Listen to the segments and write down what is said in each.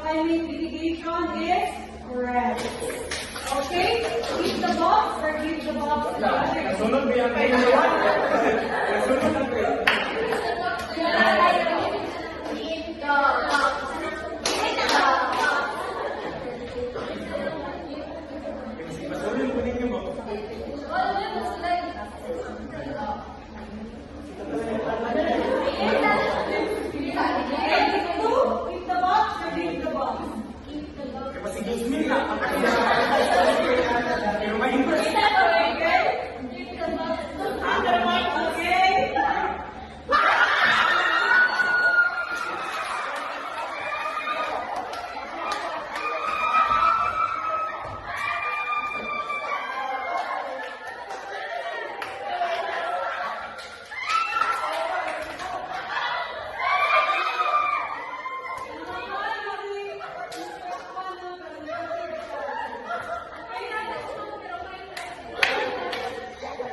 climate mitigation is correct. Okay? Keep the box or give the box to the other. Nasunod ba yan kayo naman? Nasunod lang kayo. Masunod ko ninyo mo. Keep the box or give the box? Kasi Guzmin na. Pero may interest. Okay?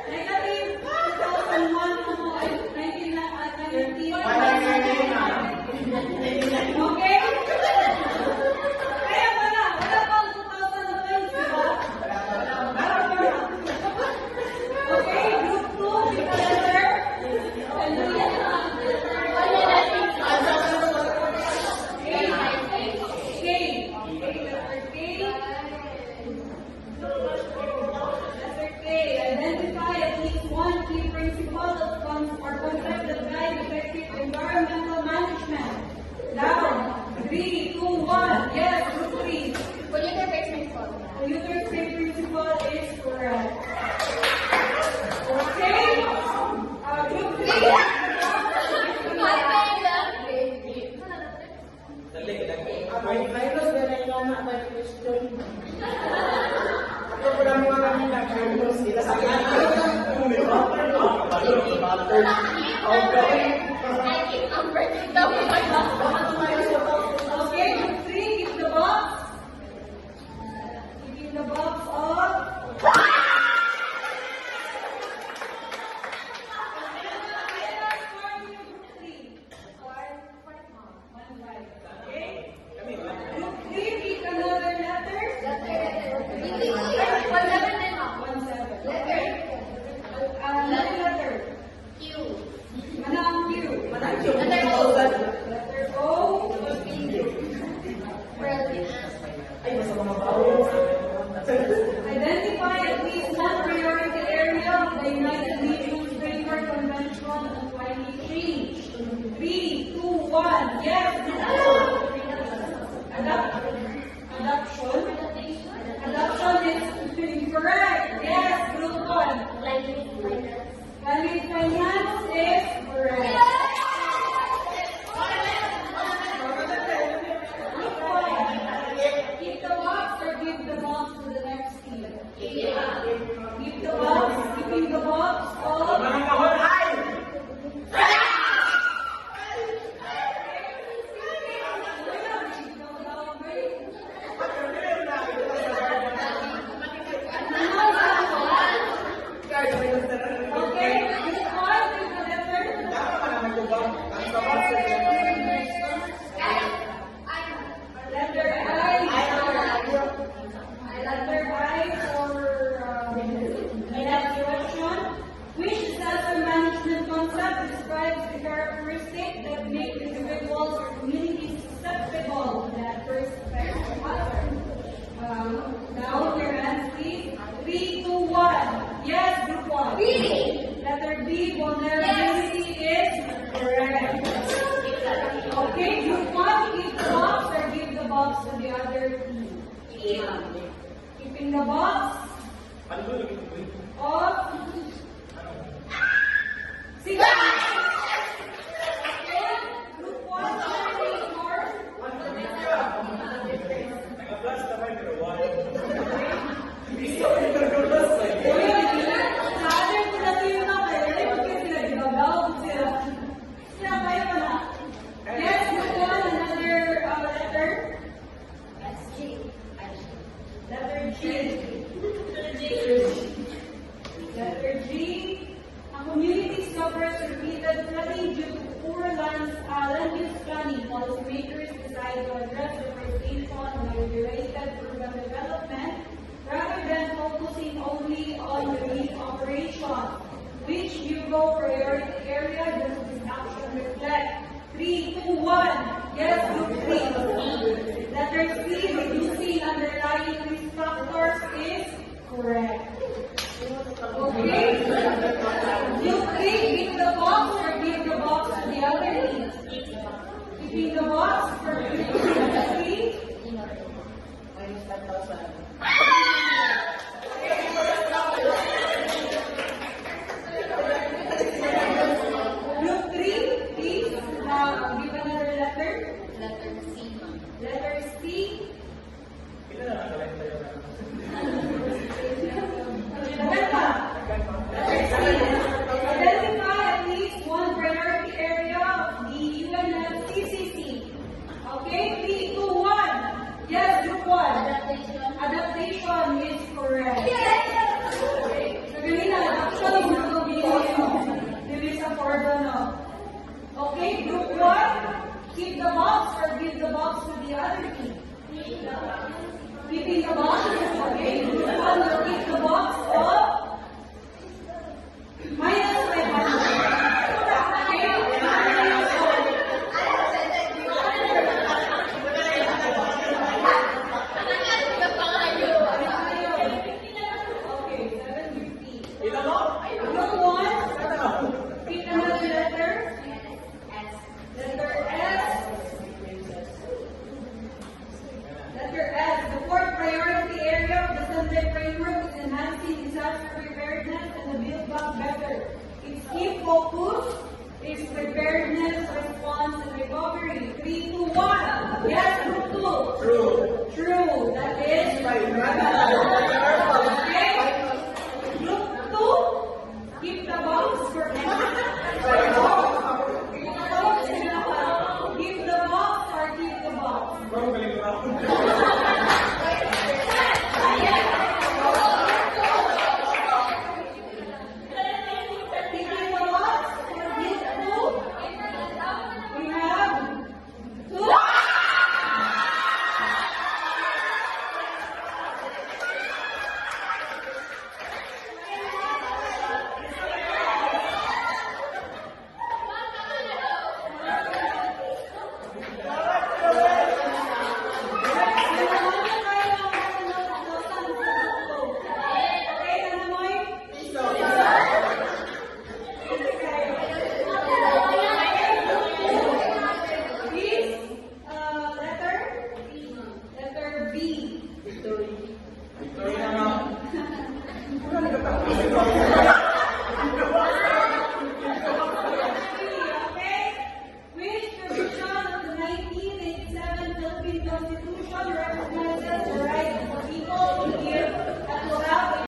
Negative 2001 to 1990. Okay? Kaya pala, wala pang 2012, di ba? Okay, group 2, pick a letter. K. Letter K. Identify at least one key principle or concept that guide effective environmental management. Now, 3, 2, 1. Yes, group 3. Polluter-based principle is correct. Okay? Group 3. Virus na nailangan na question. Ako pala mga kami nag-virus sila sa Okay, group 3, keep the box. Keep the box off. Group 3, pick another letter. 17. Another letter. Ano ang Q? Letter O. Ay, basta mga bawal. Identify at least one priority area of the United Nations Framework Convention on Climate Change. 3, 2, 1. Yes. Adoption. Adoption is incorrect. Yes, group 1. Climate finance is correct. Group 1. Keep the box or give the box to the next team. Keep the box. Keeping the box off. Mga kahon ay! Okay, this one is the letter. Letter I. Letter I for evaluation. Which self-management concept describes the characteristics that make individuals or communities susceptible to the adverse effects of others? Now, your hands, please. 3, 2, 1. Yes, group 1. Letter B, vulnerability is correct. Okay, group 1, keep the box or give the box to the other team. Keeping the box off. Sige. Group 1, more. Nag-plus na ba yung one? Yes, group 1, another letter. Letter G. Letter G. A community suffers repeated flooding due to poor land use planning. Policymakers decide to address the Correct. Okay? You three, give the box or give the box to the other team. Keeping the box for three. Minus 10,000. Group 3, please give another letter. Letter C. Letter C. Ilan na ang tayo na? Identify. Identify at least one priority area of the UNFCCC. Okay, 3, 2, 1. Yes, group 1. Adaptation. Adaptation is correct. Okay. So, kanina, adaptation is not Release of order no. Okay, group 1. Keep the box or give the box to the other team. Keeping the box. Okay, group 1 will keep the box of minus 500. Okay, 750. Ilan mo? Group 1, pick another letter. Letter S. Letter S. The fourth priority area of the Sunday framework is enhancing disaster preparedness and the build back better. Its key focus is preparedness, response, and recovery. 3, 2, 1. Yes, group 2. True. True. That is okay. Group 2. Keep the box for Give the box or keep the box. Bro, galing mo.